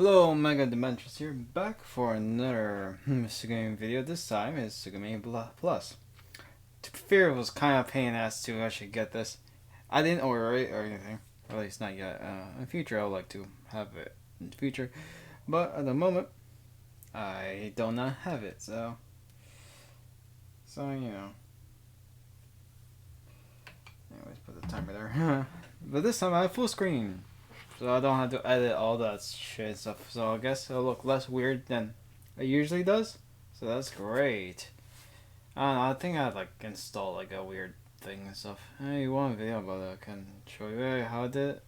Hello, Mega Dimensions here, back for another Tsukihime video. This time is Tsukihime Plus. To be fair, it was kind of a pain in the ass to actually get this. I didn't order it or anything, or at least not yet. In future, I would like to have it in the future, but at the moment, I do not have it. So you know. Anyways, put the timer there. But this time I have full screen. So I don't have to edit all that shit and stuff. So I guess it'll look less weird than it usually does. So that's great. I don't know, I think I'd like install like a weird thing and stuff. Hey, you want a video about it? I can show you how I did it.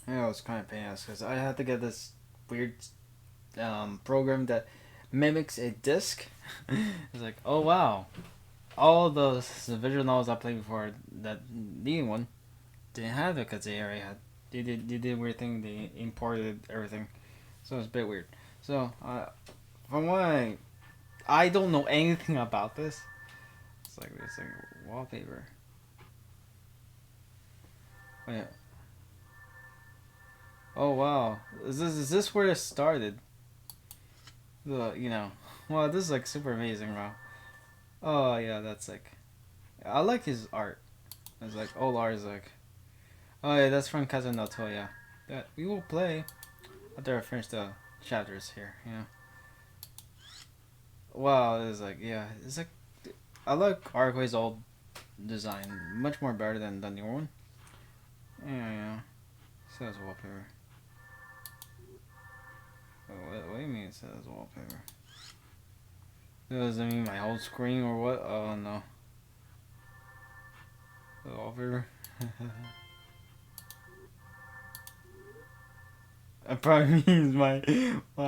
Yeah, it was kind of painless because I had to get this weird program that mimics a disc. It's like, oh wow. All those visual novels I played before that needed one didn't have it because they already had they did a weird thing. They imported everything, so it's a bit weird. So from what I don't know anything about this. It's like wallpaper. Wait. Oh wow, is this where it started? Well, this is like super amazing, bro. Oh yeah, that's like I like his art. It's like old art is like. Oh yeah, that's from Kazu no Toya. That we will play after I finish the chapters here. Yeah. Wow, it's like it's like I like Arkway's old design much more better than the newer one. Yeah. Says wallpaper. Oh, what do you mean it says wallpaper? Does it mean my whole screen or what? Oh no. The wallpaper. It probably means my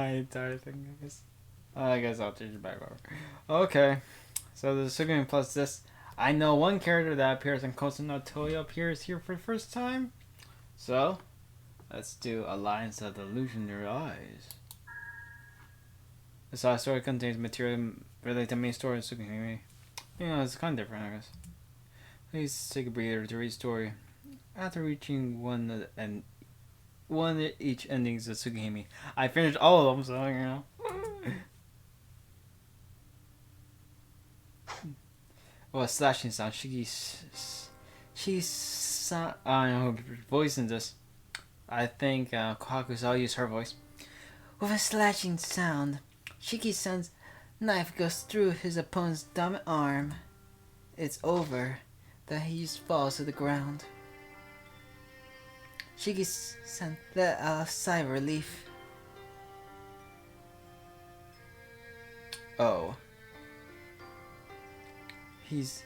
entire thing. I guess I'll change it back over. Okay, so the Tsukihime plus this. I know one character that appears in Kosen no Toya appears here for the first time. So, let's do Alliance of the Illusionary Eyes. The side story contains material related to the main story of Tsukihime. It's kind of different, I guess. Please take a breather to read story. After reaching one each endings of Tsukihime, I finished all of them, so you know. Well, slashing sound. She's I don't know who voicing this. I think Kohaku, I'll use her voice. With a slashing sound, Shiki-san's knife goes through his opponent's dominant arm. It's over. The Hughes falls to the ground. Shiki-san let out a sigh of relief. Oh. He's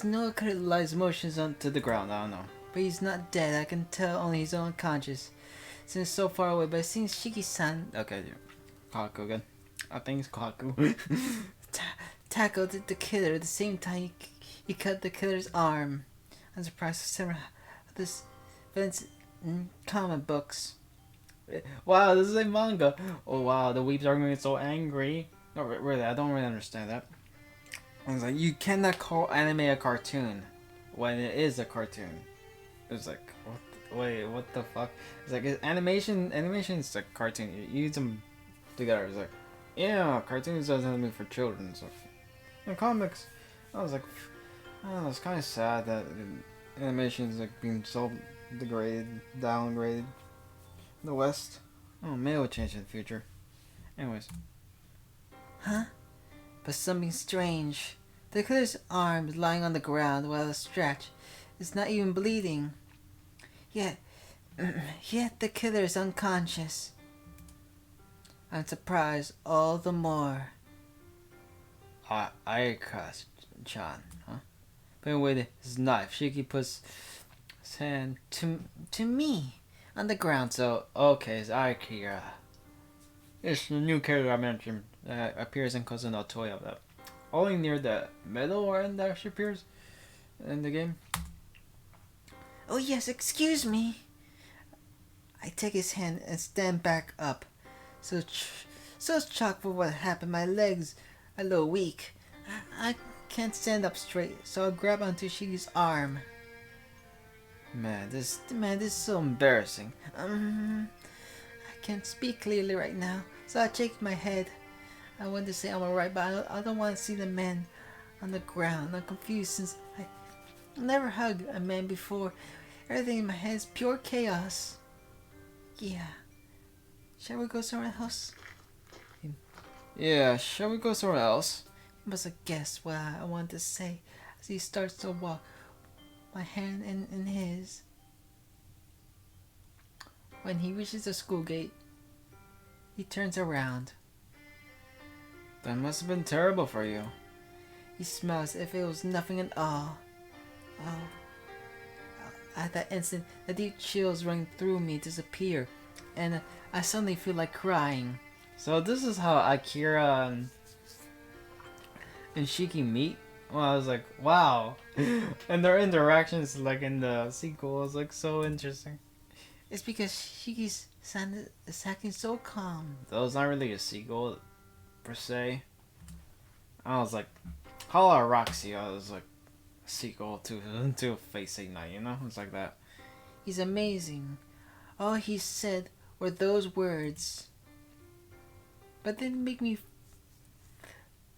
no crystallized motions onto the ground, I don't know. But he's not dead, I can tell only he's unconscious. Since so far away, but it seems Shiki-san... Okay, Kohaku again. I think it's Kohaku. Tackled the killer at the same time he cut the killer's arm. I'm surprised for several of this events in comic books. Wow, this is a manga. Oh wow, the weeps are going to get so angry. No, really, I don't really understand that. It's like, you cannot call anime a cartoon when it is a cartoon. It's like, what the fuck? It's like, animation is a cartoon. You use them together. It's like, yeah, cartoons doesn't have to be for children. So, in comics, I was like, oh, it's kind of sad that animation is like being so downgraded in the West. Oh, maybe it'll change in the future. Anyways. Huh? But something strange. The killer's arm is lying on the ground while stretched. It's not even bleeding. Yet the killer is unconscious. I'm surprised all the more. Akira-chan, huh? But with his knife, Shiki puts his hand to me on the ground. So, okay, it's Akira. It's the new character I mentioned that appears in Kosen no Toya. That only near the middle or end that she appears in the game. Oh yes, excuse me. I take his hand and stand back up. So shocked for what happened. My legs are a little weak. I can't stand up straight, so I grab onto Shiki's arm. Man, this is so embarrassing. I can't speak clearly right now, so I shake my head. I want to say I'm alright, but I don't want to see the man on the ground. I'm confused since I never hugged a man before. Everything in my head is pure chaos. Yeah. Shall we go somewhere else? Yeah, shall we go somewhere else? He must have guessed what I wanted to say as he starts to walk, my hand in his. When he reaches the school gate, he turns around. That must have been terrible for you. He smiles as if it was nothing at all. Oh. At that instant, the deep chills running through me disappear, and I suddenly feel like crying. So this is how Akira and Shiki meet? Well, I was like, wow. And their interactions, like in the sequel, was like so interesting. It's because Shiki's son is acting so calm. That was not really a sequel, per se. I was like, Hollow Roxy, I was like, a sequel to Face 8 Night, you know? It's like that. He's amazing. All he said were those words. But they make me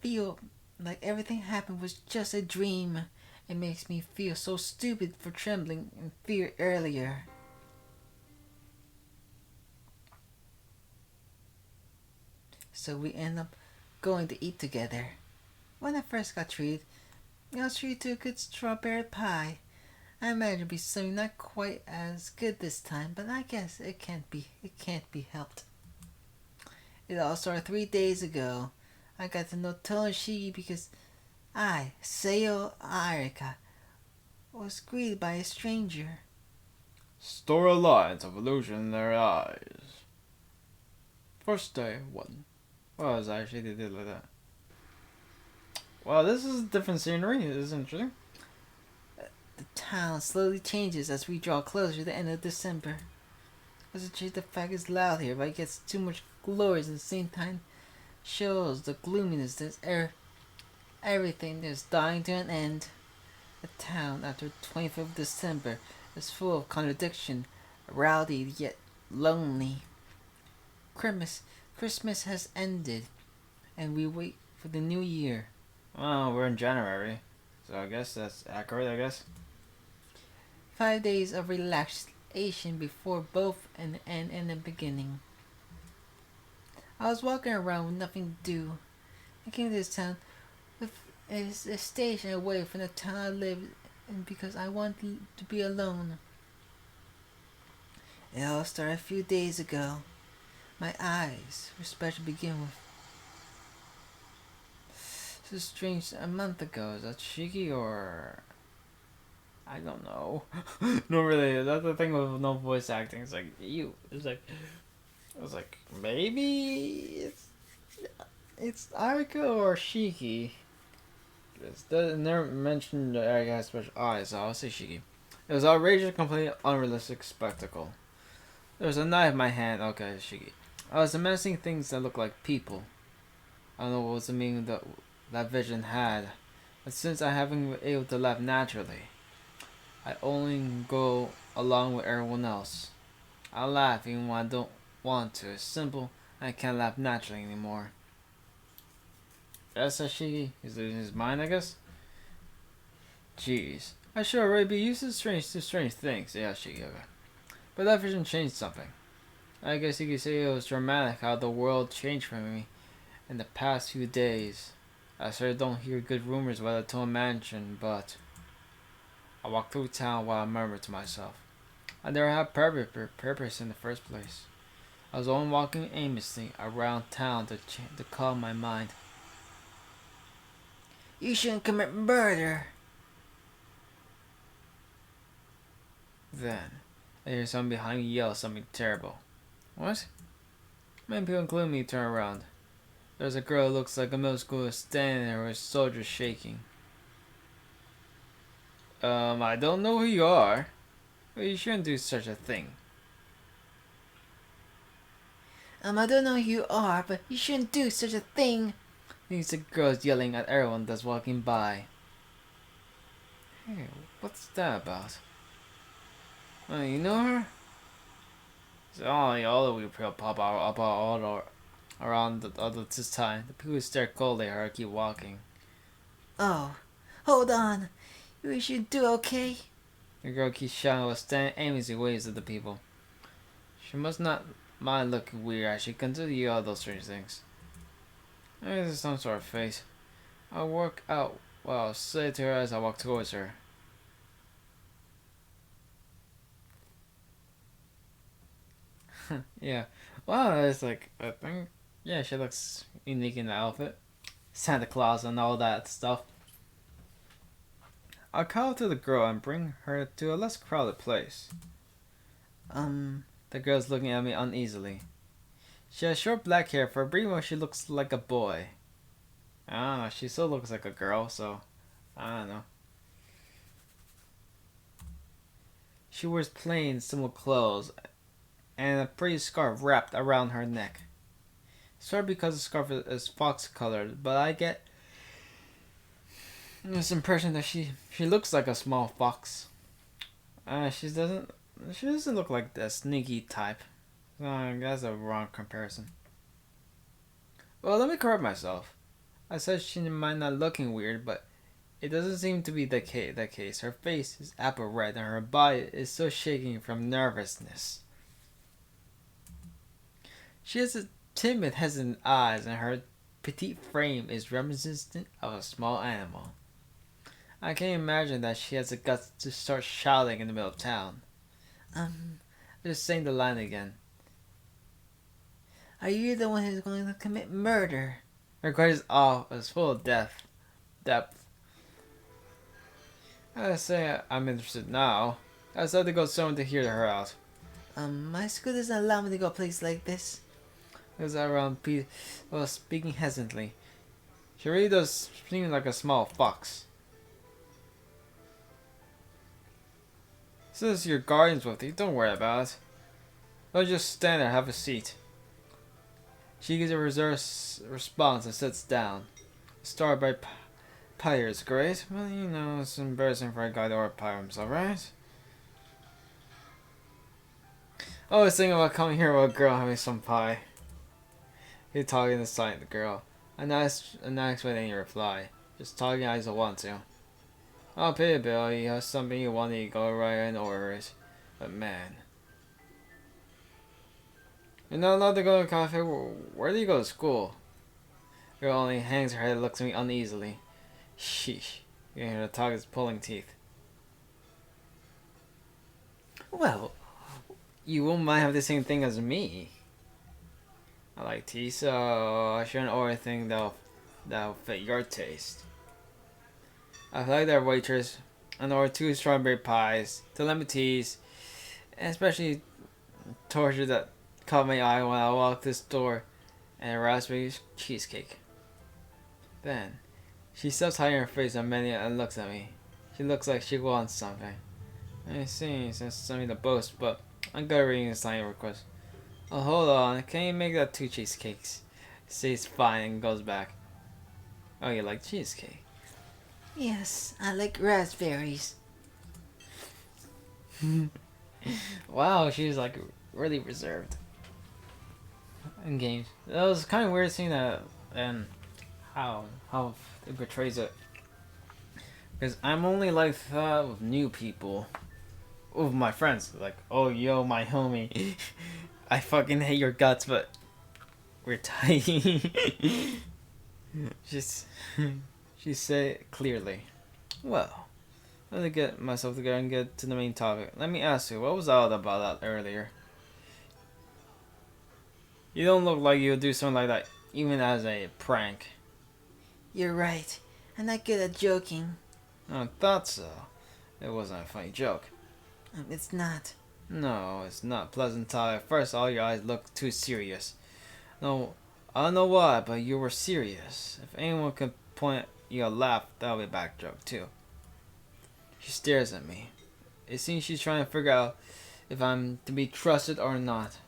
feel like everything happened was just a dream. It makes me feel so stupid for trembling in fear earlier. So we end up going to eat together. When I first got treated, I was treated to a good strawberry pie. I imagine it'd be something not quite as good this time, but I guess it can't be helped. It all started 3 days ago. I got to know Toshigi because I, Seo Arika, was greeted by a stranger. Storylines of illusion in their eyes. First day 1. Well, it's actually they did like that. Well, this is different scenery. This is interesting. The town slowly changes as we draw closer to the end of December. Concentrate the fact is loud here, but it gets too much glories at the same time. Shows the gloominess that's everything is dying to an end. The town after 25th of December is full of contradiction, rowdy yet lonely. Christmas has ended, and we wait for the new year. Well, we're in January, so I guess that's accurate, I guess. 5 days of relaxation before both an end and a beginning. I was walking around with nothing to do. I came to this town with a station away from the town I lived in because I wanted to be alone. It all started a few days ago. My eyes were special to begin with. This is strange. A month ago, is that Shiki or I don't know. No, really. That's the thing with no voice acting. It's like you. I was like, maybe it's Arika or Shiki. It never mentioned Arika has special eyes, so I'll say Shiki. It was outrageous, completely unrealistic spectacle. There was a knife in my hand. Okay, Shiki. I was imagining things that looked like people. I don't know what was the meaning that vision had, but since I haven't been able to laugh naturally, I only go along with everyone else. I laugh even when I don't want to. It's simple. I can't laugh naturally anymore. That's Shiki. He's losing his mind, I guess. Jeez, I should already be used to strange things. Yeah, Shiki. Okay. But that vision changed something. I guess you could say it was dramatic how the world changed for me in the past few days. I sure don't hear good rumors about the Tone Mansion, but I walk through town while I murmur to myself. I never had purpose in the first place. I was only walking aimlessly around town to calm my mind. You shouldn't commit murder. Then, I hear someone behind me yell something terrible. What? Many people, including me, turn around. There's a girl who looks like a middle schooler standing there with soldiers shaking. I don't know who you are, but you shouldn't do such a thing. I don't know who you are, but you shouldn't do such a thing. These the girls yelling at everyone that's walking by. Hey, what's that about? Oh, you know her? It's only all of you pop out about all around the other this time. The people stare coldly at her keep walking. Oh, hold on. You should do okay. The girl keeps shouting while standing aimlessly waves at the people. She must not mind looking weird as she continues to yell those strange things. Maybe there's some sort of face. I'll work out what I'll say to her as I walk towards her. Yeah. Wow, it's like, I think, yeah, she looks unique in the outfit. Santa Claus and all that stuff. I'll call to the girl and bring her to a less crowded place. The girl's looking at me uneasily. She has short black hair. For a brief moment, she looks like a boy. I don't know. She still looks like a girl, so I don't know. She wears plain, simple clothes and a pretty scarf wrapped around her neck. Sorry because the scarf is fox colored, but I get this impression that she looks like a small fox. She doesn't look like the sneaky type. That's a wrong comparison. Well, let me correct myself. I said she might not looking weird, but it doesn't seem to be the case. Her face is apple red and her body is so shaking from nervousness. She has a timid, hesitant eyes and her petite frame is reminiscent of a small animal. I can't imagine that she has the guts to start shouting in the middle of town. Just saying the line again. Are you the one who's going to commit murder? Her question is full of depth. I say I'm interested now. I decided to go somewhere to hear her out. My school doesn't allow me to go places like this. It was around speaking hesitantly. She really does seem like a small fox. Since your guardian's with you, don't worry about it. Don't just stand there, have a seat. She gives a reserved response and sits down. Started by pie is great, but you know, it's embarrassing for a guy to order pie himself, right? I was thinking about coming here with a girl having some pie. He's talking to the girl. I'm not expecting any reply. Just talking as I want to. I'll pay a bill. You have something you want to go right and order it. But man. You're not allowed to go to a cafe. Where do you go to school? Girl only hangs her head and looks at me uneasily. Sheesh. You can hear the talk is pulling teeth. Well, you won't mind having the same thing as me. I like tea, so I shouldn't order anything that'll fit your taste. I like that waitress and ordered 2 strawberry pies, 2 lemon teas, and especially torture that caught my eye when I walked this door, and a raspberry cheesecake. Then, she stops hiding her face on the menu and looks at me. She looks like she wants something. I see, it's something to boast, but I'm good at reading this line request. Oh, hold on, can you make that 2 cheesecakes? Says fine and goes back. Oh, you like cheesecake? Yes, I like raspberries. Wow, she's like really reserved in games. That was kind of weird seeing that and how it portrays it. Because I'm only like that with new people, with my friends. Like, oh yo, my homie, I fucking hate your guts, but we're tight. Just she said it clearly. Well, let me get myself together and get to the main topic. Let me ask you, what was all about that earlier? You don't look like you would do something like that, even as a prank. You're right. I'm not good at joking. I thought so. It wasn't a funny joke. It's not. No, it's not pleasant talk. At first, all your eyes look too serious. No, I don't know why, but you were serious. If anyone could point you a laugh, that would be a back joke too. She stares at me. It seems she's trying to figure out if I'm to be trusted or not.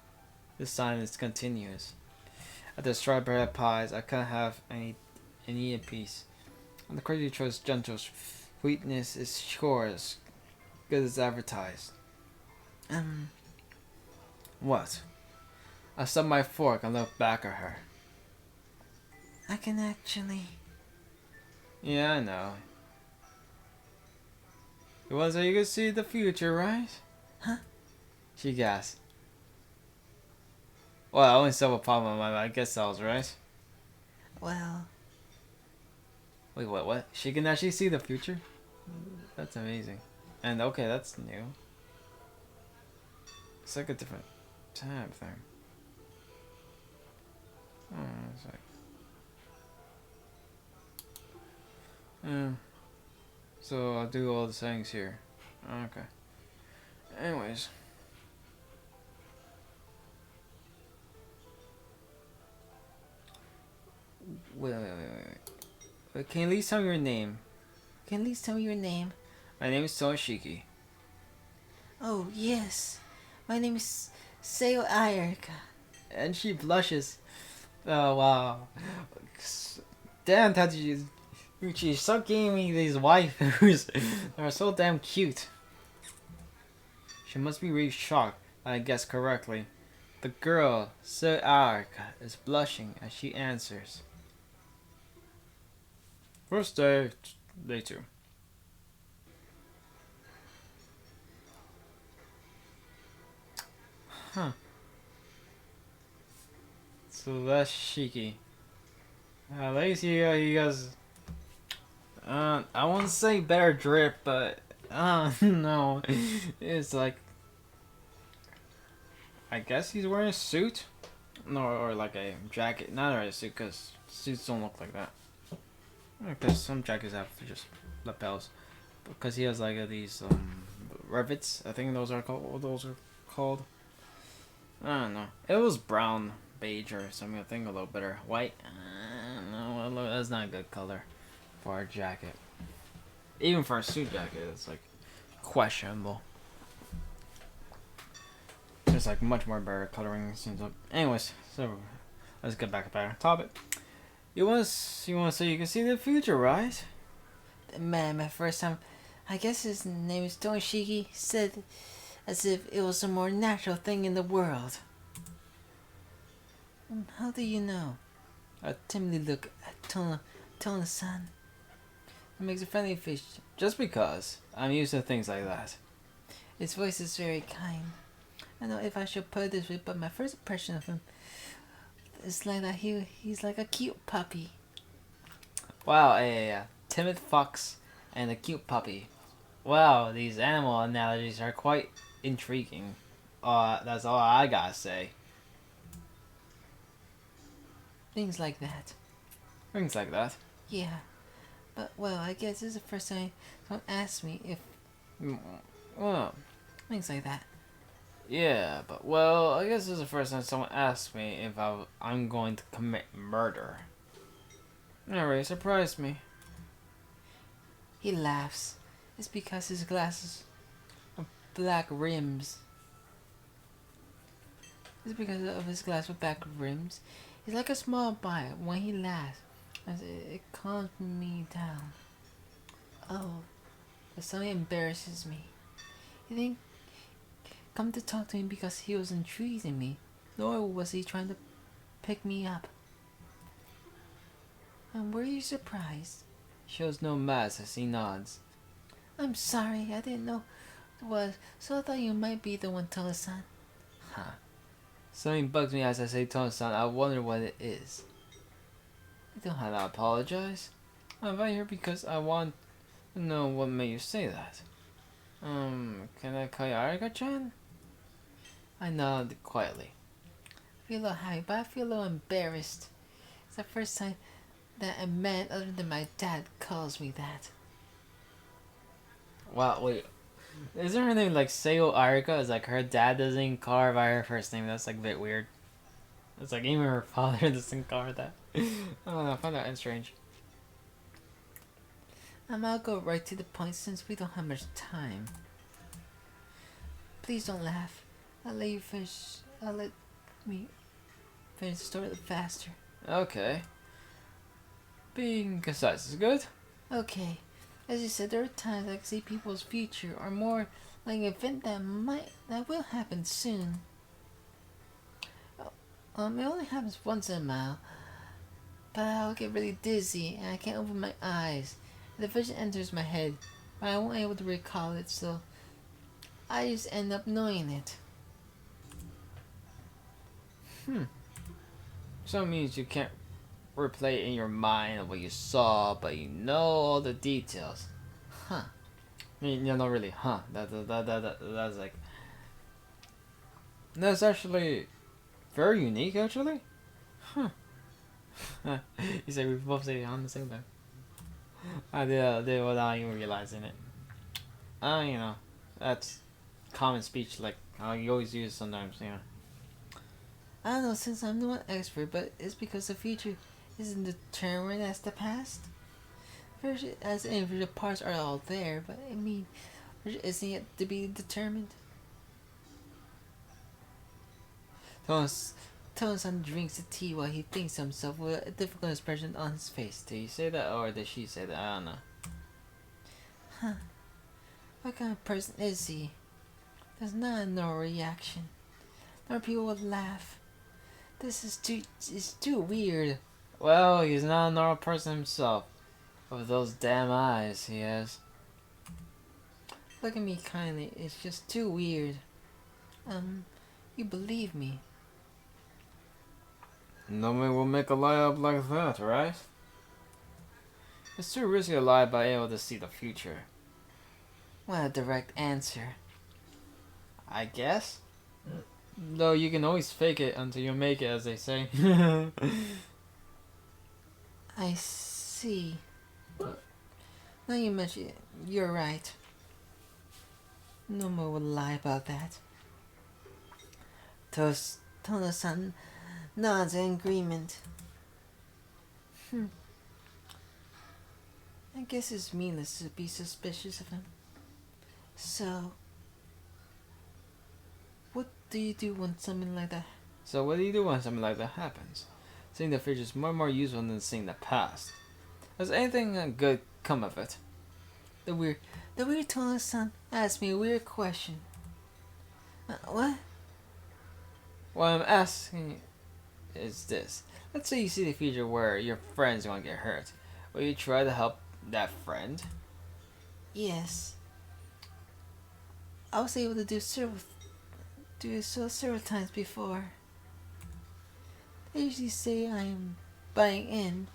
The silence continues. At the strawberry pies, I can't have any in peace. And the crazy choice, gentle sweetness is sure as good as advertised. Um, What? I set my fork and looked back at her. I can actually... Yeah, I know. It was so you could see the future, right? Huh? She gasped. Well, I only solved a problem in my mind. I guess that was right. Well, Wait, what? She can actually see the future? That's amazing. And okay, that's new. It's like a different tab thing. Oh, it's like... So I'll do all the things here. Okay. Anyways. Wait, can you at least tell me your name? can you at least tell me your name? My name is Toshiki. Oh, yes. My name is Seo Ayaka. And she blushes. Oh, wow. Damn, Tachi. She's so giving me these waifus. They're so damn cute. She must be really shocked that I guessed correctly. The girl, Seo Ayaka, is blushing as she answers. First day, day 2. Huh. So that's Shiki. At least he goes. I won't say better drip, but no, it's like. I guess he's wearing a suit, no, or like a jacket. Not a suit, cause suits don't look like that. Because some jackets have just lapels. Because he has like these rivets. I think those are called. What those are called. I don't know. It was brown, beige, or something. I think a little better. White. No, that's not a good color for a jacket. Even for a suit jacket, it's like questionable. There's like much more better coloring. Seems like. Anyways, so let's get back to our topic. You want to say you can see the future, right? Man, my first time, I guess his name is Toshiki, said as if it was the more natural thing in the world. How do you know? I timidly look at Tona-san. It makes a friendly face. Just because I'm used to things like that. His voice is very kind. I don't know if I should put it this way, but my first impression of him is like that he's like a cute puppy. Wow, a timid fox and a cute puppy. Wow, these animal analogies are quite intriguing. That's all I gotta say. Things like that. Things like that. Yeah. But, well, I guess this is the first time someone asked me if... Well, Things like that. yeah, but well, I guess this is the first time someone asked me if I'm going to commit murder. That really surprised me. He laughs. It's because his glasses have black rims. It's because of his glass with black rims. He's like a small boy when he laughs. It calms me down. Oh, but something embarrasses me. He didn't come to talk to me because he was intrigued in me, nor was he trying to pick me up. And were you surprised? Shows no mess as he nods. I'm sorry, I didn't know it was, so I thought you might be the one, Tola-san. Huh. Something bugs me as I say Tone-san. I wonder what it is. You don't have to apologize. I'm right here because I want to know what made you say that. Can I call you Arika-chan? I nodded quietly. I feel a little happy, but I feel a little embarrassed. It's the first time that a man other than my dad calls me that. Wow, wait. Isn't her name like Seo Arika? It's like her dad doesn't call her by her first name. That's like a bit weird. It's like even her father doesn't call her that. I don't know, I find that strange. I'll go right to the point since we don't have much time. Please don't laugh. I'll let you finish. I'll let me finish the story a little faster. Okay. Being concise is good. Okay. As you said, there are times I can see people's future, or more like an event that will happen soon. It only happens once in a while, but I'll get really dizzy and I can't open my eyes. The vision enters my head, but I won't be able to recall it, so I just end up knowing it. So it means you can't replay in your mind what you saw, but you know all the details. Huh. I mean, yeah, not really, huh? That's like... That's actually very unique, actually. Huh. You say we both say it on the same time. I did without even realizing it. You know, that's common speech, like how you always use sometimes, you know. I don't know, since I'm not an expert, but it's because the future isn't determined as the past. As in, the parts are all there, but I mean, isn't yet to be determined. Tono-san drinks the tea while he thinks to himself with a difficult expression on his face. Did you say that or did she say that? I don't know. Huh. What kind of person is he? There's not a normal reaction. Nor people would laugh. This is too weird. Well, he's not a normal person himself. With those damn eyes he has. Look at me kindly. It's just too weird. You believe me. Nobody will make a lie up like that, right? It's too risky to lie by able to see the future. What a direct answer. I guess? Though you can always fake it until you make it, as they say. I see. Now you mention it, you're right. No more will lie about that. Tono-san nods in agreement. I guess it's meaningless to be suspicious of him. So, what do you do when something like that? So what do you do when something like that happens? Seeing the future is more and more useful than seeing the past. Does anything good come of it? The weird Tono-san asked me a weird question. What? What I'm asking is this. Let's say you see the future where your friend's gonna get hurt. Will you try to help that friend? Yes. I was able to do so several times before. They usually say I'm buying in,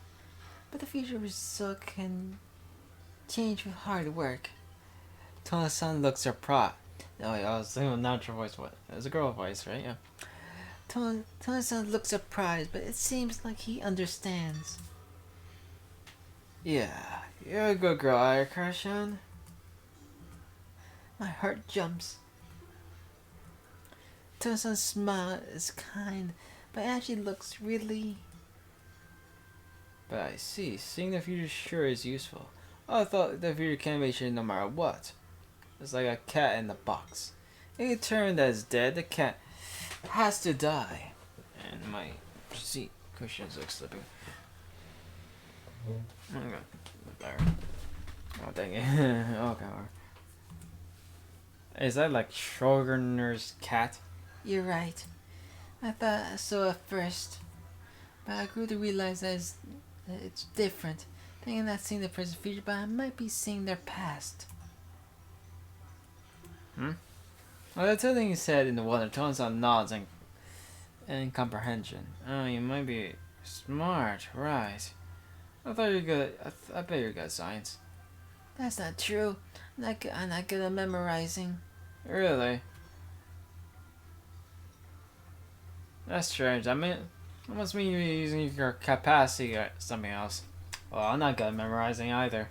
but the future result can change with hard work. Tono-san looks surprised. Oh yeah, I was thinking natural voice. What? It's a girl voice, right? Yeah. Tono-san looks surprised, but it seems like he understands. Yeah, you're a good girl, Akira-san. My heart jumps. Tono-san's smile is kind, but actually looks really... But I see. Seeing the future sure is useful. I thought the future can be changed no matter what. It's like a cat in the box. Any turn that is dead, the cat has to die. And my seat cushions look slipping. Okay. There. Oh dang it. Okay. Is that like Schrodinger's cat? You're right. I thought so at first, but I grew to realize that it's different. Thinking not seeing the present future, but I might be seeing their past. Well, that's the thing you said in the water. Tono-san nods and comprehension. Oh, you might be smart, right? I thought you were good. I bet you're good at science. That's not true. I'm not good at memorizing. Really? That's strange. I mean, that must mean you're using your capacity at something else. Well, I'm not good at memorizing either.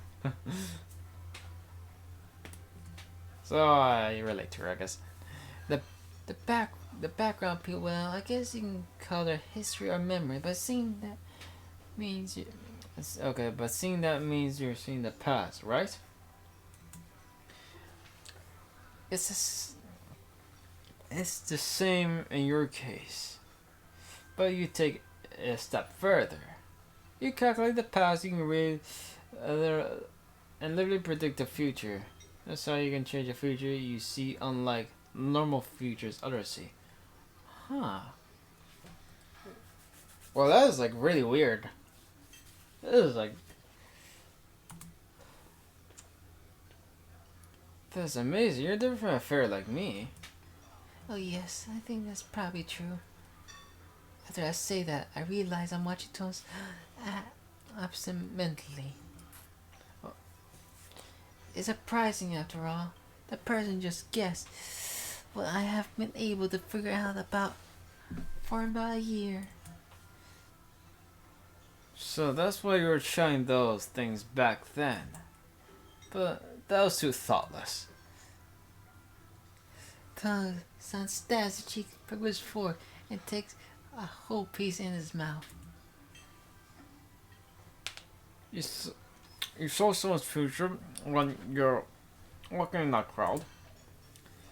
So I relate to her, I guess. The background people, well, I guess you can call their history or memory, but seeing that means Okay, but seeing that means you're seeing the past, right? It's the same in your case, but you take it a step further. You calculate the past, you can read and literally predict the future. That's how you can change a future you see, unlike normal futures others see. Huh. Well, that is like really weird. This is like. That's amazing. You're different from a fairy like me. Oh yes, I think that's probably true. After I say that, I realize I'm watching Tones absent-mentally. It's surprising after all. That person just guessed what I have been able to figure out for about a year. So that's why you were trying those things back then. But that was too thoughtless. Tones-san stabs the cheek with his fork and takes a whole piece in his mouth. You saw someone's future when you're walking in that crowd.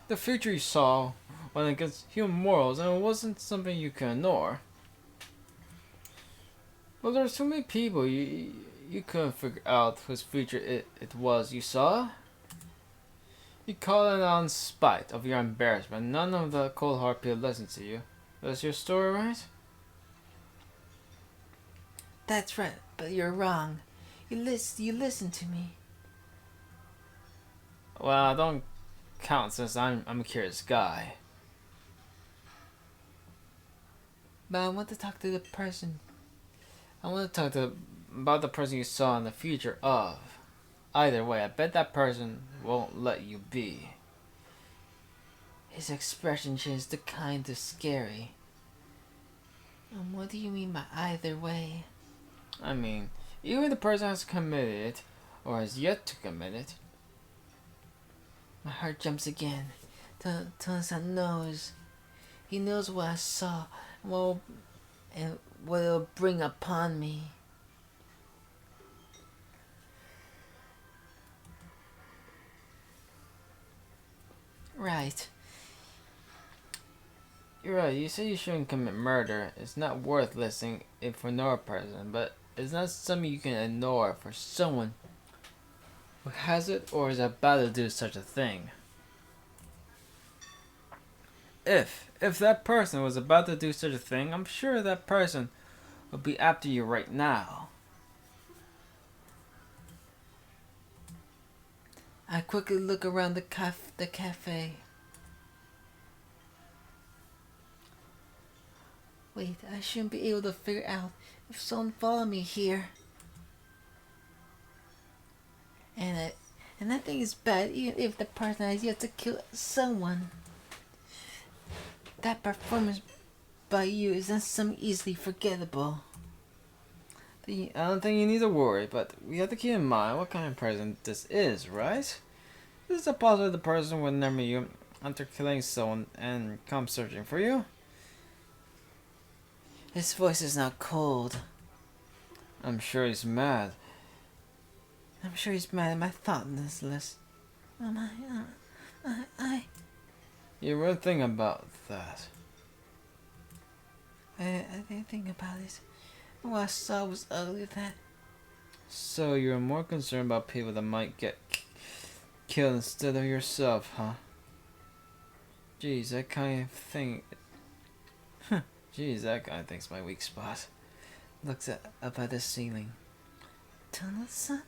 The future you saw went against human morals, and it wasn't something you can ignore. But there's so many people you couldn't figure out whose future it was you saw. You called it out in spite of your embarrassment. None of the cold hard people listened to you. That's your story, right? That's right, but you're wrong. You listen to me. Well, I don't count since I'm a curious guy. But I want to talk to the person. I want to talk about the person you saw in the future of. Either way, I bet that person won't let you be. His expression changed to kind of scary. And what do you mean by either way? I mean, either the person has committed it or has yet to commit it. My heart jumps again. Tones-san knows. He knows what I saw and what it'll bring upon me. Right. You're right, you say you shouldn't commit murder. It's not worth listening if for no person, but it's not something you can ignore for someone who has it or is about to do such a thing. If that person was about to do such a thing, I'm sure that person would be after you right now. I quickly look around the cafe. Wait, I shouldn't be able to figure out if someone followed me here. And I think it's bad even if the person has yet to kill someone. That performance by you is not something easily forgettable. I don't think you need to worry, but we have to keep in mind what kind of person this is, right? This is a possibility the person will never meet you after killing someone and come searching for you. His voice is not cold. I'm sure he's mad. I'm sure he's mad at my thoughtlessness. You were thinking about that. I didn't think about it. What I saw was ugly. That. So you're more concerned about people that might get killed instead of yourself, huh? Jeez, that kind of thing. Jeez, that kind of thing's my weak spot. Looks up at the ceiling. Tunnel-san?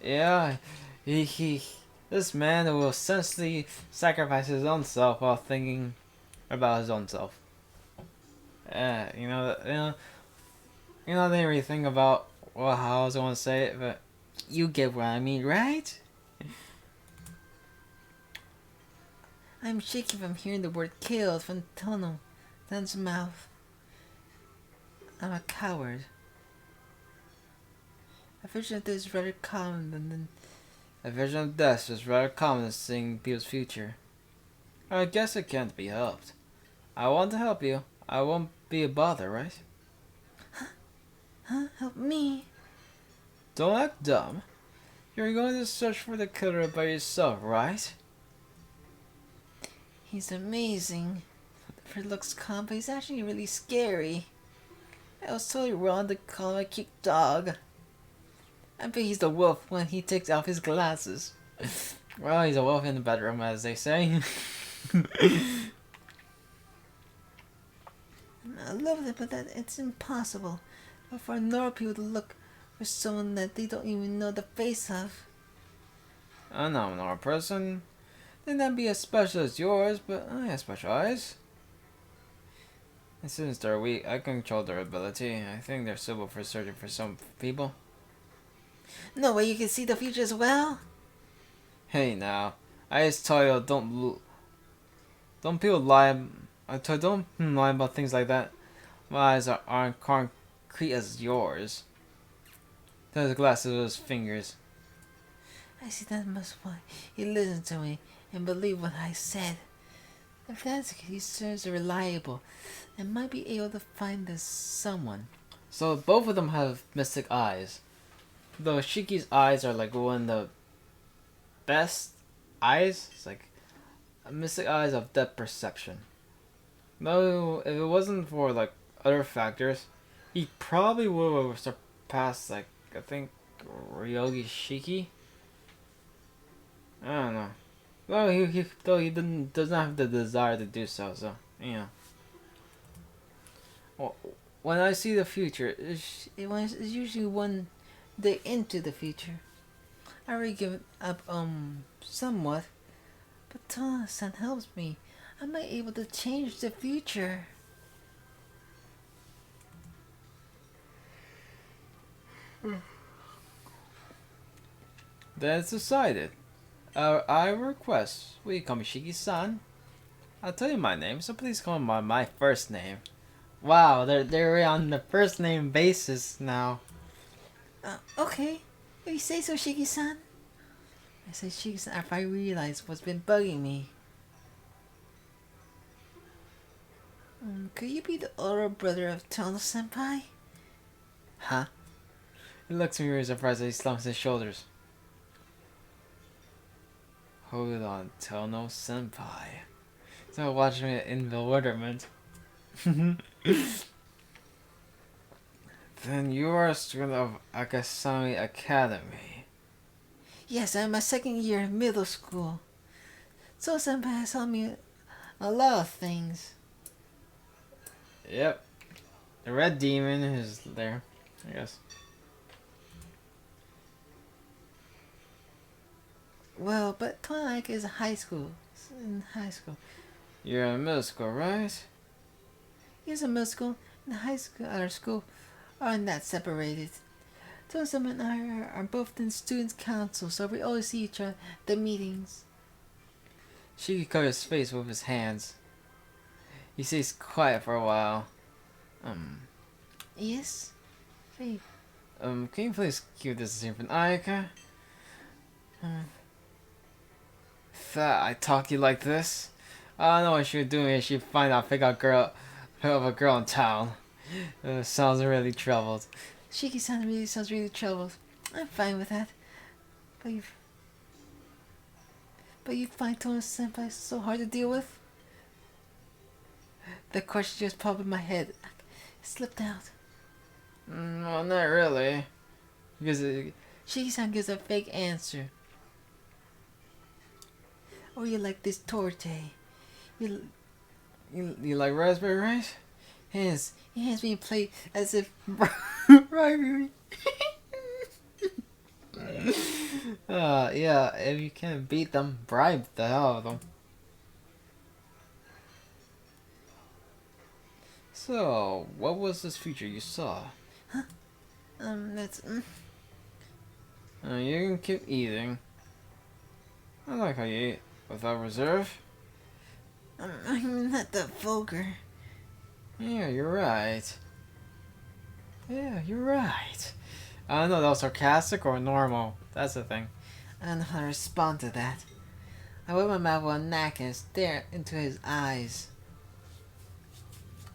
Yeah, this man will essentially sacrifice his own self while thinking about his own self. You know, I didn't really think about how I was going to say it, but you get what I mean, right? I'm shaking from hearing the word killed from Tunnel-san's mouth. I'm a coward. A vision of this is rather common than A vision of death is rather common in seeing people's future. I guess it can't be helped. I want to help you. I won't be a bother, right? Huh? Help me? Don't act dumb. You're going to search for the killer by yourself, right? He's amazing. The bird looks calm, but he's actually really scary. I was totally wrong to call him a cute dog. I bet he's the wolf when he takes off his glasses. Well, he's a wolf in the bedroom, as they say. I love it, but that it's impossible. But for normal people to look for someone that they don't even know the face of. I'm not a normal person. They may not be as special as yours, but I have special eyes. And since they're weak, I control their ability. I think they're suitable for searching for some people. No way you can see the future as well? Hey now, I just tell you, don't people lie. I tell you, don't lie about things like that. My eyes aren't concrete as yours. There's glasses with his fingers. I see that must why he listened to me and believed what I said. If that's the case, he serves reliable and might be able to find this someone. So both of them have mystic eyes. Though Shiki's eyes are like one of the best eyes. It's like mystic eyes of depth perception. No, if it wasn't for like other factors, he probably would have surpassed like I think Ryogi Shiki. I don't know. Though he does not have the desire to do so. So yeah. Well, when I see the future, It's usually one day into the future. I already given up somewhat, but Tana-san helps me. I might able to change the future. then it's decided. I request we call me Shiki-san. I'll tell you my name, so please call me by my first name. Wow, they're on the first name basis now. Okay. If you say so, Shiki-san. I say Shiki-san after I realize what's been bugging me. Could you be the older brother of Tono-senpai? Huh? He looks at me very surprised as he slumps his shoulders. Hold on, Tono Senpai. So watching me in bewilderment. Then you are a student of Akasami Academy. Yes, I'm my second year in middle school. Tono-senpai has taught me a lot of things. Yep. The red demon is there, I guess. Well, but Tonak is high school. It's in high school. You're in middle school, right? He's in middle school and high school. Our school are not separated. Tono-senpai and I are both in students' council, so we always see each other at the meetings. Shiki covers his face with his hands. He stays quiet for a while. Yes? Wait. Can you please keep this in from Ayaka? That I talk to you like this? I don't know what she was doing if she find out pick out a girl in town. Sounds really troubled. Shiki-san really sounds really troubled. I'm fine with that. But you find Tono-senpai so hard to deal with? The question just popped in my head. It slipped out. Well, not really. Because Shiki-san gives a fake answer. Or you like this torte? You like raspberry rice? He hands me a plate as if bribery. Yeah, if you can't beat them, bribe the hell out of them. So, what was this feature you saw? That's. You can keep eating. I like how you eat without reserve. I'm not that vulgar. Yeah, you're right. Yeah, you're right. I don't know if that was sarcastic or normal. That's the thing. I don't know how to respond to that. I wet my mouth with a napkin and stare into his eyes.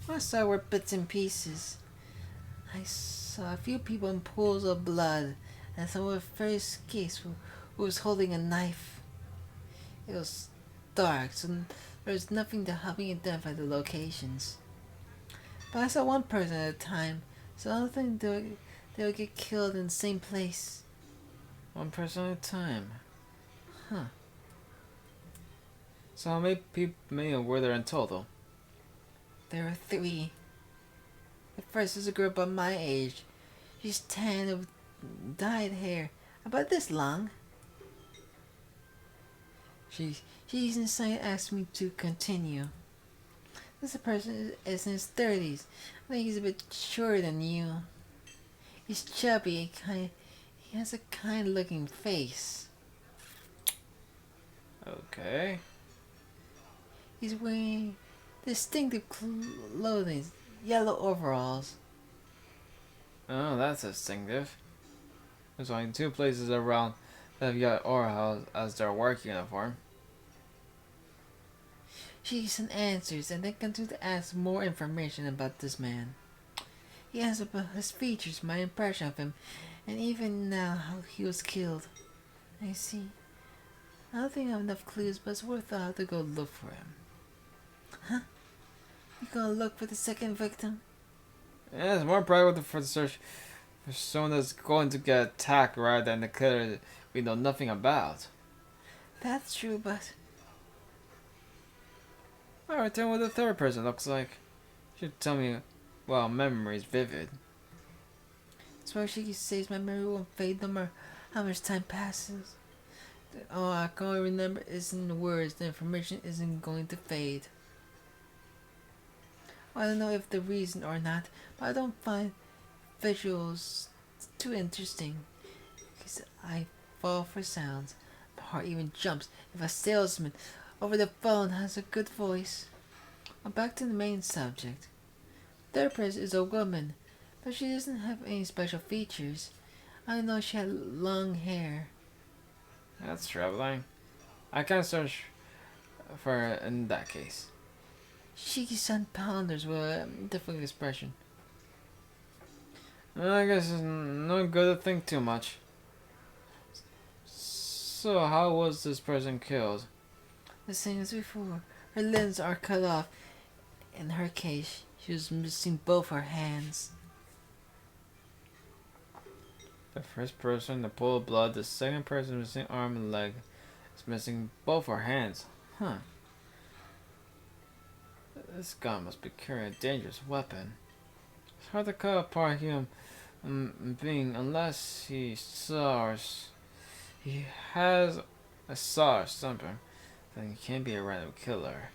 What I saw were bits and pieces. I saw a few people in pools of blood, and someone with very case who was holding a knife. It was dark, so there was nothing to help me identify the locations. But I saw one person at a time, so I don't think they would get killed in the same place. One person at a time. Huh. So how many were there in total? There are 3. The first is a girl about my age. She's tan with dyed hair, about this long. She's inside and asked me to continue. This person is in his 30s. I think he's a bit shorter than you. He's chubby and he has a kind looking face. Okay. He's wearing distinctive clothing, yellow overalls. Oh, that's distinctive. There's only 2 places around that have got overalls as their work uniform. She answers and then continues to ask more information about this man. He asks about his features, my impression of him, and even now how he was killed. I see. I don't think I have enough clues, but it's worthwhile to go look for him. Huh? You gonna look for the second victim? Yeah, it's more private for the search for someone that's going to get attacked rather than the killer we know nothing about. That's true, but Alright, tell me what the third person looks like. Should tell me, well, memory is vivid. as far as she says, my memory won't fade no matter how much time passes. All I can only remember isn't the words. The information isn't going to fade. I don't know if the reason or not, but I don't find visuals too interesting. Because I fall for sounds. My heart even jumps if a salesman over the phone has a good voice. Back to the main subject. Third person is a woman, but she doesn't have any special features. I know she had long hair. That's troubling. I can't search for her in that case. Shiki-san pounders with a difficult expression. I guess it's no good to think too much. So how was this person killed? The same as before. Her limbs are cut off. In her case, she was missing both her hands. The first person to pull blood, the second person missing arm and leg is missing both her hands. Huh. This guy must be carrying a dangerous weapon. It's hard to cut apart a human being unless he has a saw or something. Then he can't be a random killer.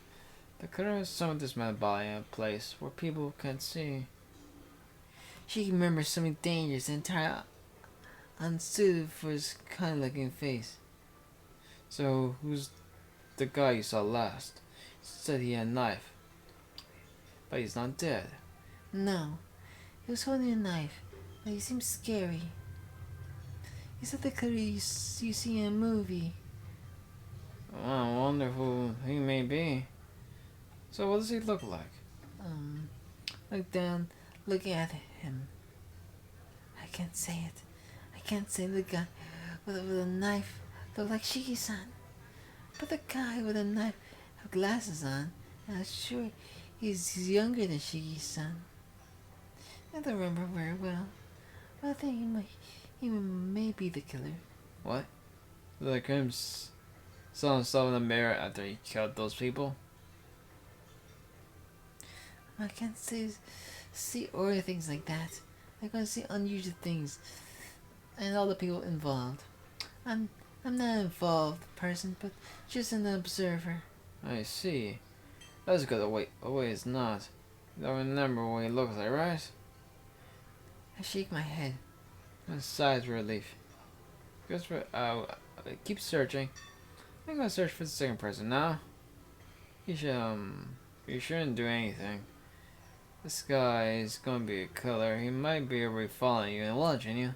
The killer has some of this man's body in a place where people can't see. She remembers something dangerous and entirely unsuited for his kind looking face. So who's the guy you saw last? He said he had a knife. But he's not dead. No, he was holding a knife, but he seemed scary. He's not the killer you see in a movie. I wonder who he may be. So what does he look like? Look down, looking at him. I can't say it. I can't say the guy with a knife looked like Shiki-san. But the guy with a knife had glasses on, and I'm sure he's younger than Shiki-san. I don't remember very well, but I think he may be the killer. What? Like him saw himself in the mirror after he killed those people? I can't see or things like that. I can see unusual things and all the people involved. I'm not an involved person, but just an observer. I see. That's good. Wait, it's not. You don't remember what he looks like, right? I shake my head. A sigh of relief. Just for keep searching. I'm gonna search for the second person now. You shouldn't do anything. This guy is gonna be a killer. He might be already following you and watching you.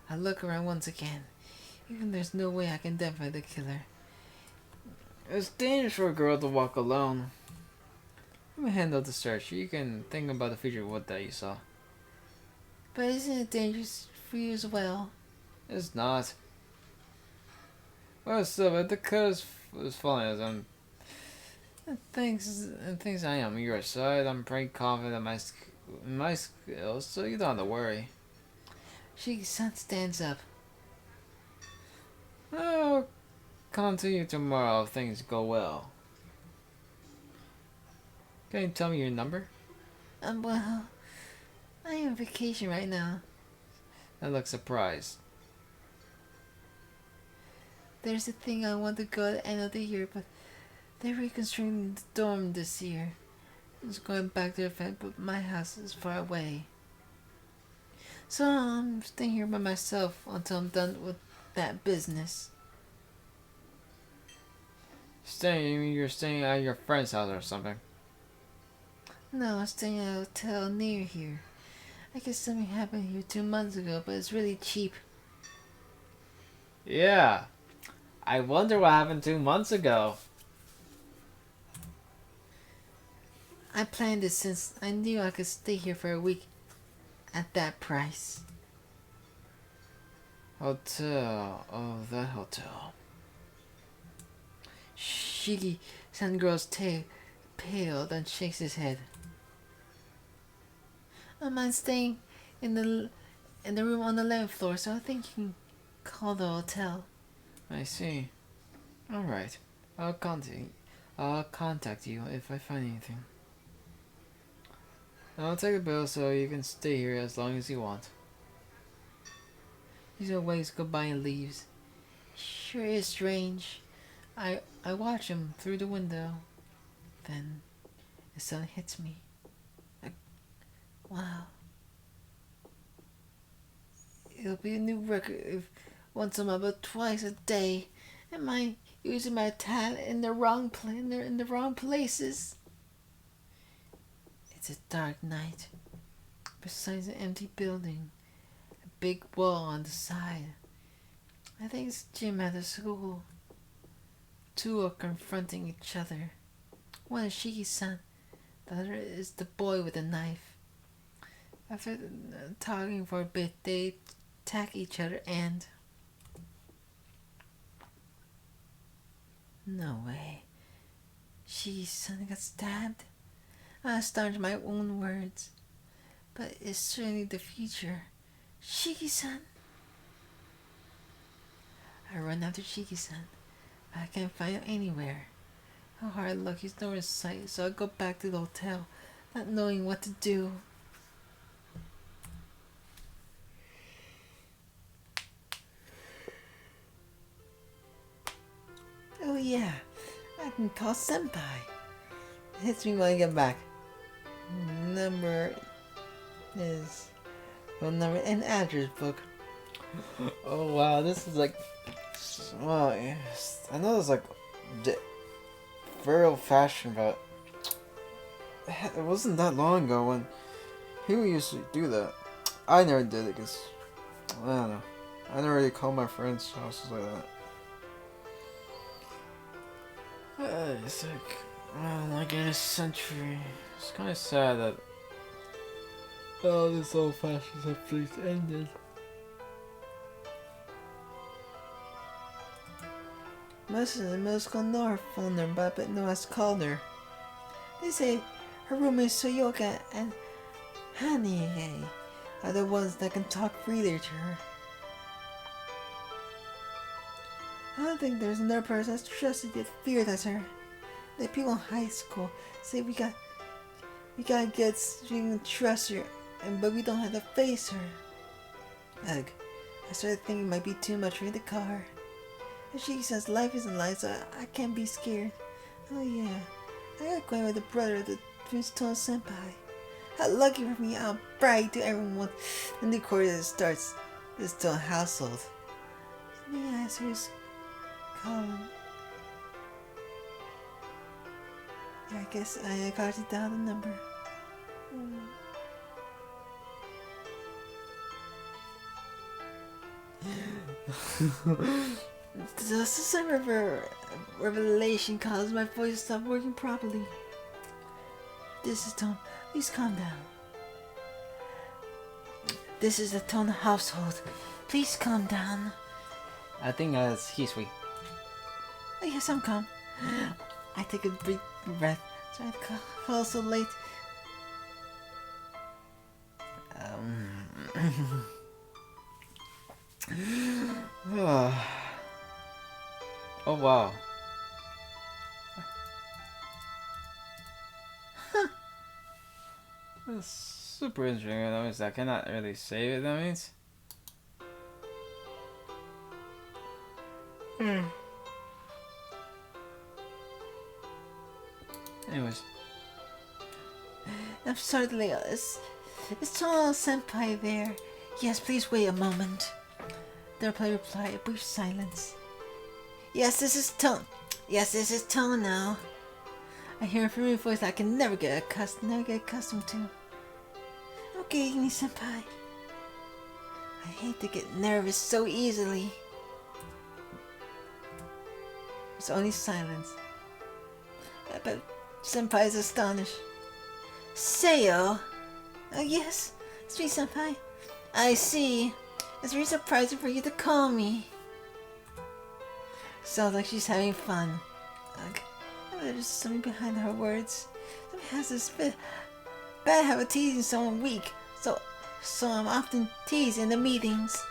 I look around once again. Even there's no way I can identify the killer. It's dangerous for a girl to walk alone. Let me handle the search. You can think about the future of what that you saw. But isn't it dangerous for you as well? It's not. Well, still, but the cuz was following us. Thanks I am on your side. I'm pretty confident in my skills, so you don't have to worry. Shiki-san stands up. Oh, Come to you tomorrow if things go well. Can you tell me your number? Well, I am on vacation right now. I look surprised. There's a thing I want to go at the end of the year, but they're reconstructing the dorm this year. I was going back to the event, but my house is far away. So I'm staying here by myself until I'm done with that business. You're staying at your friend's house or something? No, I'm staying at a hotel near here. I guess something happened here 2 months ago, but it's really cheap. Yeah. I wonder what happened 2 months ago. I planned this since I knew I could stay here for a week at that price. Hotel. Oh, that hotel. Shiki-san grows pale, then shakes his head. I'm staying in the room on the 11th floor, so I think you can call the hotel. I see. Alright. I'll contact you if I find anything. I'll take a bill so you can stay here as long as you want. He waves goodbye and leaves. Sure is strange. I watch him through the window. Then the sun hits me. Like, wow. It'll be a new record if once a month, but twice a day. Am I using my talent in the wrong in the wrong places? It's a dark night. Besides an empty building, a big wall on the side. I think it's gym at the school. Two are confronting each other. One is Shiki-san. The other is the boy with the knife. After talking for a bit, they attack each other and... No way. Shiki-san got stabbed? I astonished my own words. But it's certainly the future. Shiki-san! I run after Shiki-san, but I can't find him anywhere. How hard luck, he's nowhere in sight, so I go back to the hotel, not knowing what to do. Oh yeah, I can call Senpai. It hits me when I get back. Number is... Phone number and address book. Oh wow, this is like... Well, yes. I know it's like... very old fashioned, but... It wasn't that long ago when people used to do that. I never did it because... I don't know. I never really called my friends' houses like that. It's like in a century. It's kind of sad that all this old-fashioned stuff just ended. Most of the middle school know her phone number, but no one's called her. They say her roommates Soyoka and Hanie are the ones that can talk freely to her. I don't think there's another person as trusted yet feared as her. The people in high school say we gotta get so we can trust her, but we don't have to face her. Ugh, I started thinking it might be too much for me to call her. And she says life isn't life, so I can't be scared. Oh yeah, I got acquainted with the brother of the Twinstone Senpai. How lucky for me, I'll brag to everyone in the quarter that starts this Stone household. The answer is Colin. Yeah, I guess I got it down the number. The summer revelation caused my voice to stop working properly. This is Tone. Please calm down. This is the Tone household. Please calm down. I think he's weak. Oh yes, I'm calm. I take a deep breath. Sorry to call so late. Oh wow. That's super interesting. That means I cannot really save it, that means. Anyways. I'm sorry, Leo. Is Tono Senpai there? Yes, please wait a moment. The replied, a brief silence. Yes, this is Tono. I hear a familiar voice I can never get accustomed to. Okay, Igni Senpai. I hate to get nervous so easily. It's only silence. But Senpai is astonished. Seo? Oh yes, it's me, Senpai. I see. It's very surprising for you to call me. Sounds like she's having fun. There's something behind her words. Something has this bad habit of teasing someone weak. So I'm often teased in the meetings.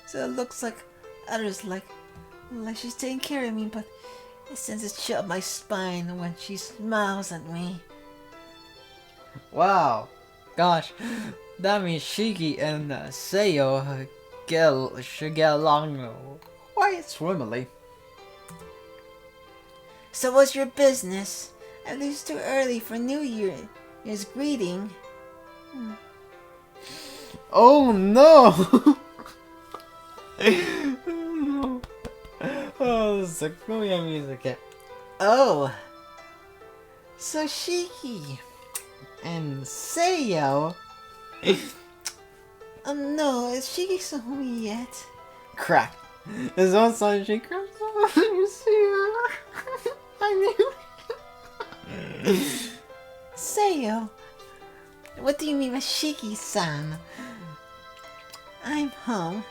So it looks like others like she's taking care of me, but it sends a chill up my spine when she smiles at me. Wow. Gosh. That means Shiki and Seo should get along quite swimmingly. So what's your business? At least too early for New Year's greeting. Oh no! No. Oh, this is a cool music. Oh! So Shiki and Seo. No, is Shiki home yet? Crap. There's one song she cries. You see, I knew. Seo, what do you mean by Shiki-san? I'm home.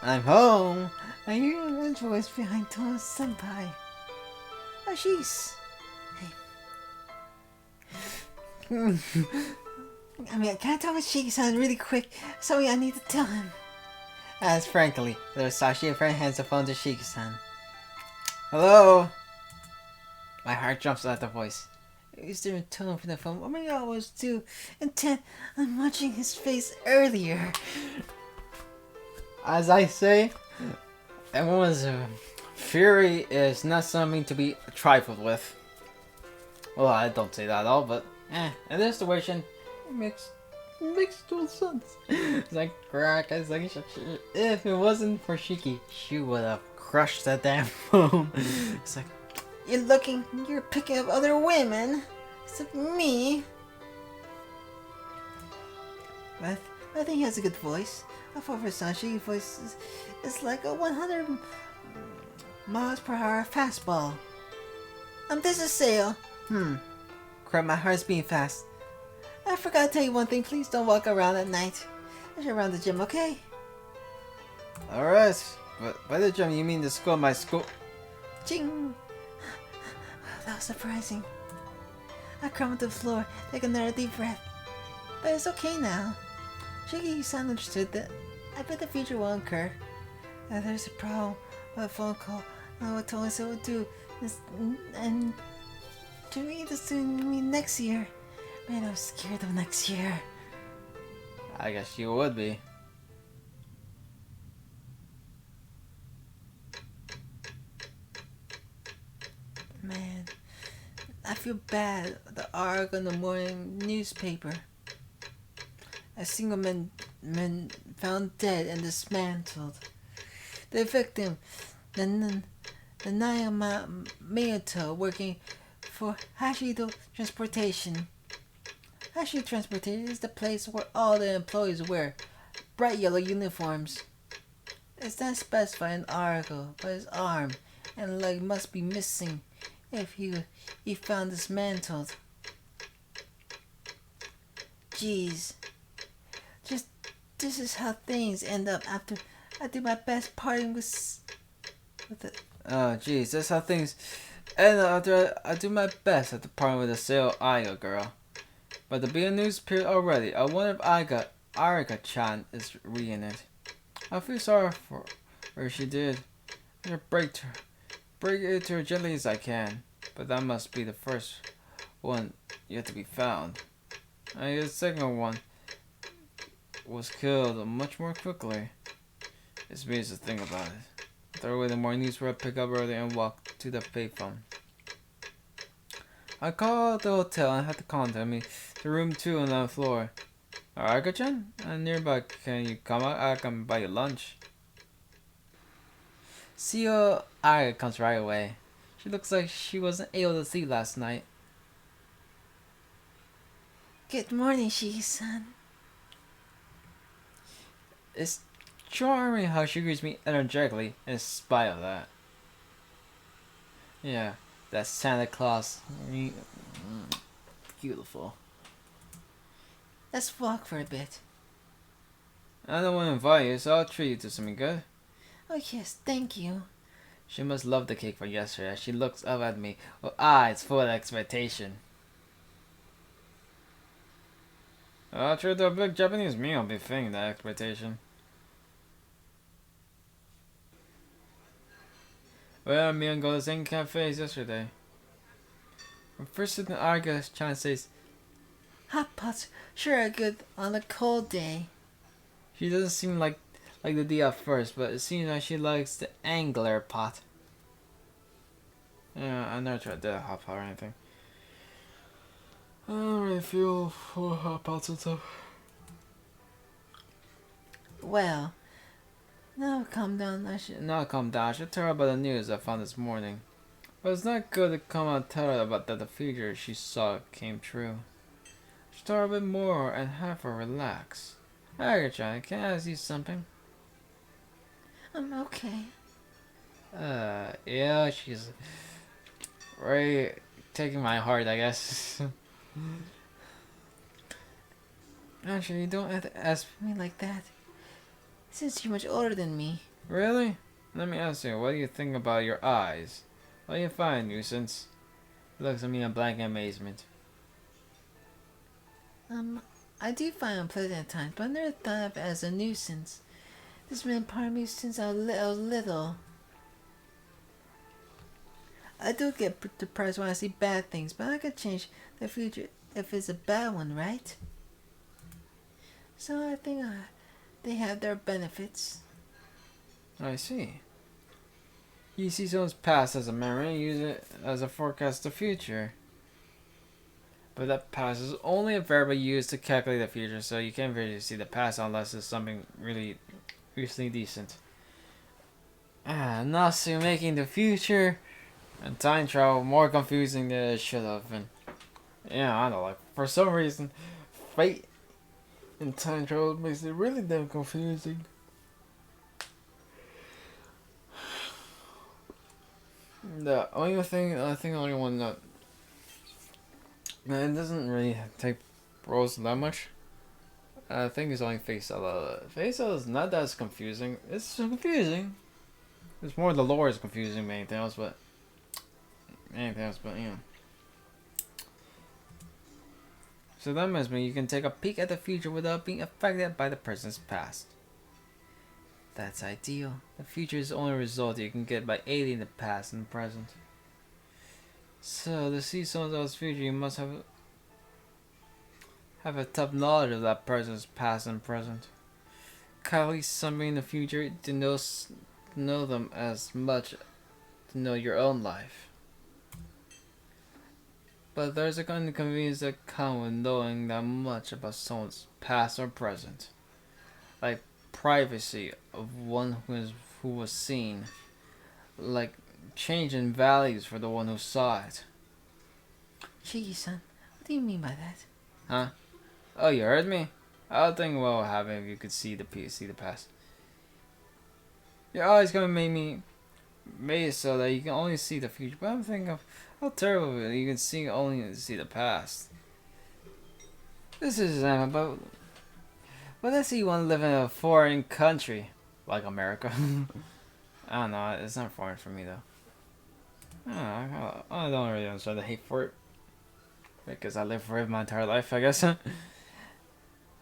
I'm home. I hear a voice behind Tono Senpai. Oh, she's. Hey. Can I talk with Shiki-san really quick? Sorry, I need to tell him. As frankly, there's Sashi and friend hands the phone to Shiki-san. Hello? My heart jumps at the voice. Is there a tone from the phone? Oh my god, I was too intent on watching his face earlier. As I say, everyone's fury is not something to be trifled with. Well, I don't say that at all, but in this situation, it makes total sense. It's like crack. It's like if it wasn't for Shiki, she would have crushed that damn phone. It's like You're picking up other women, except me. I think he has a good voice. I thought for Shiki's voice is like a 100 miles per hour fastball. This is Seo. Crap, my heart's beating fast. I forgot to tell you one thing. Please don't walk around at night. I should around the gym, okay? Alright, but by the gym you mean the school, my school? Ching! That was surprising. I crumbled to the floor, take another deep breath. But it's okay now. Shiki-san understood that. I bet the future will occur. If there's a problem with a phone call, I know what Tomo would do. And to me, this to me next year. Man, I'm scared of next year. I guess you would be. Man, I feel bad. The article in the morning newspaper. A single man found dead and dismantled. The victim, the Naya Miyato, working for Hashido Transportation. Hashido Transportation is the place where all the employees wear bright yellow uniforms. It's not specified in the article, but his arm and leg must be missing if he found dismantled. Jeez. This is how things end up after I do my best parting with it. Oh jeez, that's how things end after I do my best at the party with the Seo Aiga girl. But the big news appeared already. I wonder if Ariga-chan is reading it. I feel sorry for her. She did. I break it to her gently as I can, but that must be the first one yet to be found. And the second one was killed much more quickly. It's me to think about it. Throw away the morning newspaper, pick up early, and walk to the payphone. I called the hotel and had to contact me. The room 2 on the floor. Arga-chan? I'm nearby. Can you come out? I can buy you lunch. Seo Arga comes right away. She looks like she wasn't able to sleep last night. Good morning, Shiki-san. It's charming how she greets me energetically in spite of that. Yeah, that Santa Claus. Beautiful. Let's walk for a bit. I don't want to invite you, so I'll treat you to something good. Oh yes, thank you. She must love the cake from yesterday as she looks up at me with eyes full of expectation. I'll treat her a big Japanese meal befitting that expectation. Well, me and go to the same cafe as yesterday. When first sitting Arga, Chan says, Hot pots sure are good on a cold day. she doesn't seem like the D at first, but it seems like she likes the angler pot. Yeah, I never tried that hot pot or anything. I don't really feel for hot pots and stuff. Well, now calm down. I should tell her about the news I found this morning. But it's not good to come and tell her about that the future she saw came true. I should tell her a bit more and have her relax. Agachan, can I ask you something? I'm okay. Yeah, she's right taking my heart, I guess. Actually, you don't have to ask Me like that. Since you're much older than me. Really? Let me ask you, what do you think about your eyes? What do you find, nuisance? He looks at me in blank amazement. I do find unpleasant at times, but I never thought of it as a nuisance. This has been part of me since I was little. I do get depressed when I see bad things, but I can change the future if it's a bad one, right? So I think they have their benefits. I see. You see someone's past as a memory and use it as a forecast of the future. But that past is only a variable used to calculate the future, so you can't really see the past unless it's something really recently decent. Now so making the future and time travel more confusing than it should have been. Yeah, I know, like, for some reason, fate and time travel makes it really damn confusing. The only thing, I think the only one that it doesn't really take roles that much. I think it's only Face Out. Face Out is not that confusing. It's confusing. It's more the lore is confusing than anything else, but yeah. So that means you can take a peek at the future without being affected by the present's past. That's ideal. The future is the only result you can get by aiding the past and present. So to see someone else's future, you must have a tough knowledge of that person's past and present. At least somebody in the future to know them as much to know your own life. But there's a kind of inconvenience that comes with knowing that much about someone's past or present, like privacy of one who was seen, like change in values for the one who saw it. Shiki-san, what do you mean by that? Huh? Oh, you heard me? I don't think what would happen if you could see the past. Your eyes gonna make me made it so that you can only see the future. But I'm thinking of how terrible it is. You can only see the past. This is but let's say you want to live in a foreign country like America. I don't know. It's not foreign for me though. I don't really understand the hate for it because I lived for it my entire life, I guess.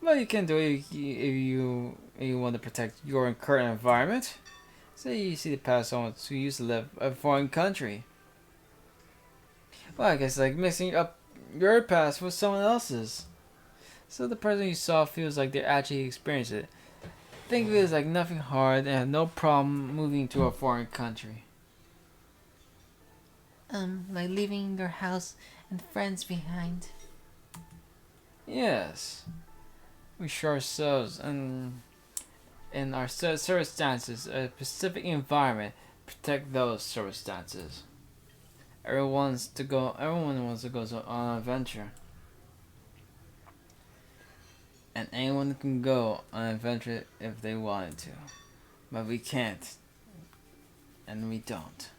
But you can do it if you want to protect your current environment. Say you see the past someone who used to live in a foreign country. Well, I guess like mixing up your past with someone else's. So the person you saw feels like they actually experienced it. Think of it as like nothing hard and have no problem moving to a foreign country. Like leaving your house and friends behind. Yes. We show ourselves and in our circumstances, a specific environment, protect those circumstances. Everyone wants to go on an adventure. And anyone can go on an adventure if they wanted to. But we can't. And we don't.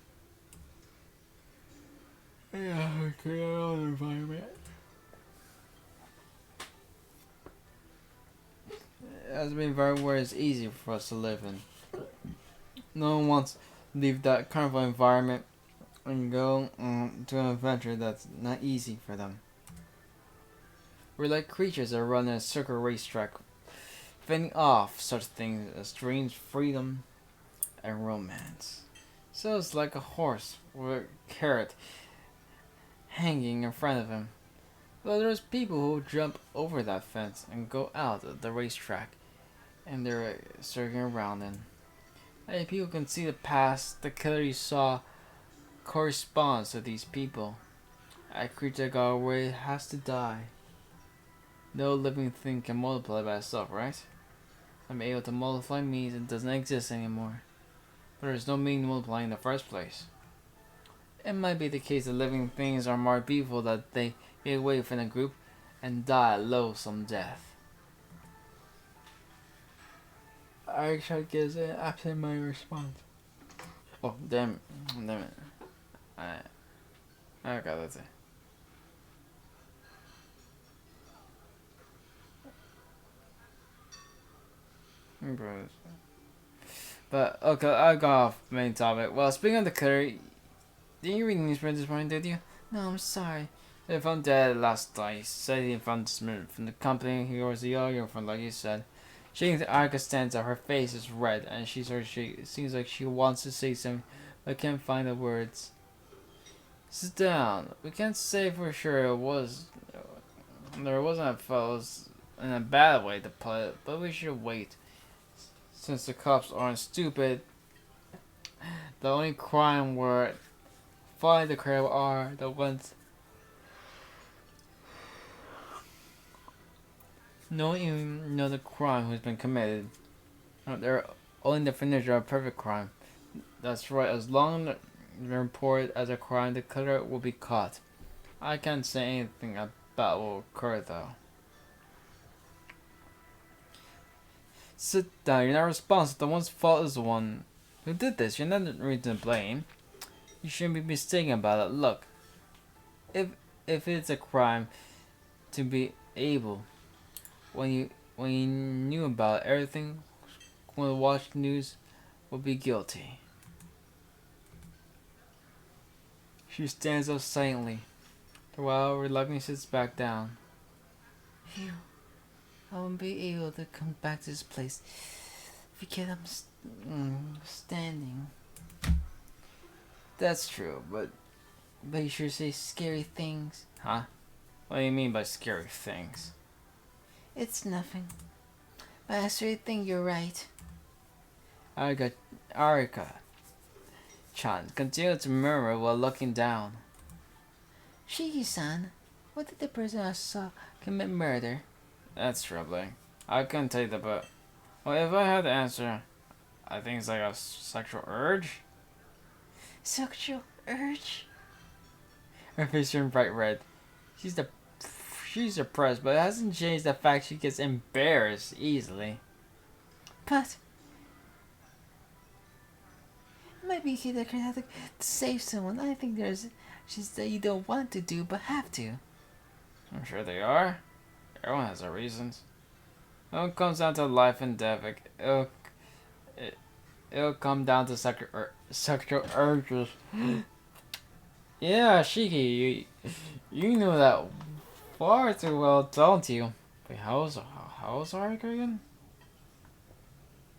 Yeah, we create our own environment. It has been very where it's easy for us to live in. No one wants to leave that kind of environment and go to an adventure that's not easy for them. We're like creatures that run in a circle racetrack, fending off such things as dreams, freedom, and romance. So it's like a horse with a carrot hanging in front of him. But there's people who jump over that fence and go out of the racetrack, and they're circling around it. Hey, people can see the past. The killer you saw corresponds to these people. A creature that got away has to die. No living thing can multiply by itself, right? I'm able to multiply means it doesn't exist anymore. But there's no meaning multiplying in the first place. It might be the case that living things are more beautiful that they get away from the group and die a loathsome death. Aisha gives an absent-minded response. Oh, damn it. I got it. But okay, I got off main topic. Well, speaking of the killer, didn't you read the newspaper this morning, did you? No, I'm sorry. They found dead last night. He said he found dismissed from the company. He was a young from like you said. Shaking the Arca stands up. Her face is red, and she seems like she wants to say something, but can't find the words. Sit down. We can't say for sure it was. There wasn't a fellows in a bad way to put it, but we should wait. Since the cops aren't stupid, the only crime where find the crime are the ones no one even know the crime who's been committed. They're only the finisher of a perfect crime. That's right, as long as they're reported as a crime, the killer will be caught. I can't say anything about what will occur though. Sit down, you're not responsible. The one's fault is the one who did this. You're not the reason to blame. You shouldn't be mistaken about it. Look, if it's a crime to be able, when you knew about everything, when you watched the news, would be guilty. She stands up silently, while reluctantly sits back down. Phew. I won't be able to come back to this place because I'm standing. That's true, but you sure say scary things. huh? What do you mean by scary things? It's nothing. But I sure think you're right. Arika-chan continued to murmur while looking down. Shiki-san, what did the person I saw commit murder? That's troubling. I couldn't tell you that, but well, if I had to answer, I think it's like a sexual urge. Sexual urge? Her face turned bright red. She's depressed, but it hasn't changed the fact she gets embarrassed easily. But it might be that I have to save someone. I think there's she's that you don't want to do but have to. I'm sure they are. Everyone has their reasons. When it comes down to life and death, it'll come down to sexual urges. Yeah, Shiki, you know that far too well, don't you? Wait, how's Arika again?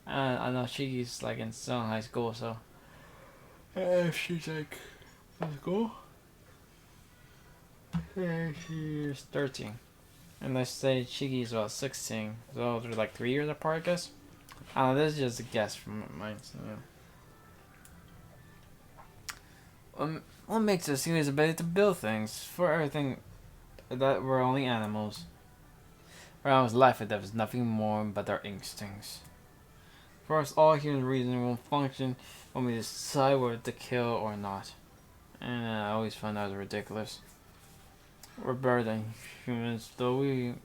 I know Shiki's like in still in high school, so she's like in school. Yeah, she's 13. And let's say Shiki's about 16. So they're like 3 years apart, I guess. I don't know, this is just a guess from mine. So, yeah. What makes us use ability to build things for everything that we're only animals. For animals, life and death is nothing more but their instincts. For us, all human reasoning will function when we decide whether to kill or not. And I always find that ridiculous. We're better than humans, though we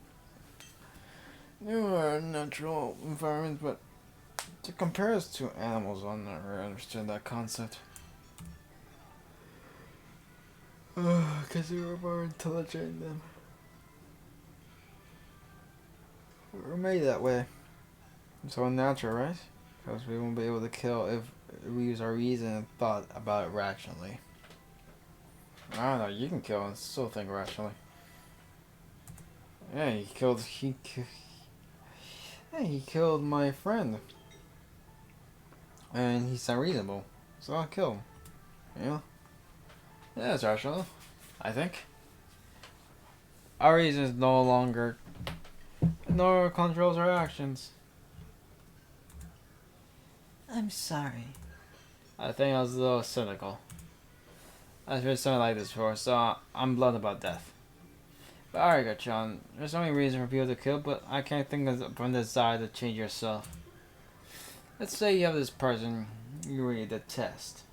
knew our natural environment, but to compare us to animals, I'll never understand that concept. Because we were more intelligent than them. We were made that way. It's so unnatural, right? Because we won't be able to kill if we use our reason and thought about it rationally. I don't know, you can kill and still think rationally. Yeah, he killed my friend. And he's unreasonable. So I'll kill him. Yeah. Yeah, it's rational. I think. Our reason is no longer controls our actions. I'm sorry. I think I was a little cynical. I've heard something like this before, so I'm blunt about death. But alright, John. There's so many reasons for people to kill, but I can't think of from the desire to change yourself. Let's say you have this person you really detest.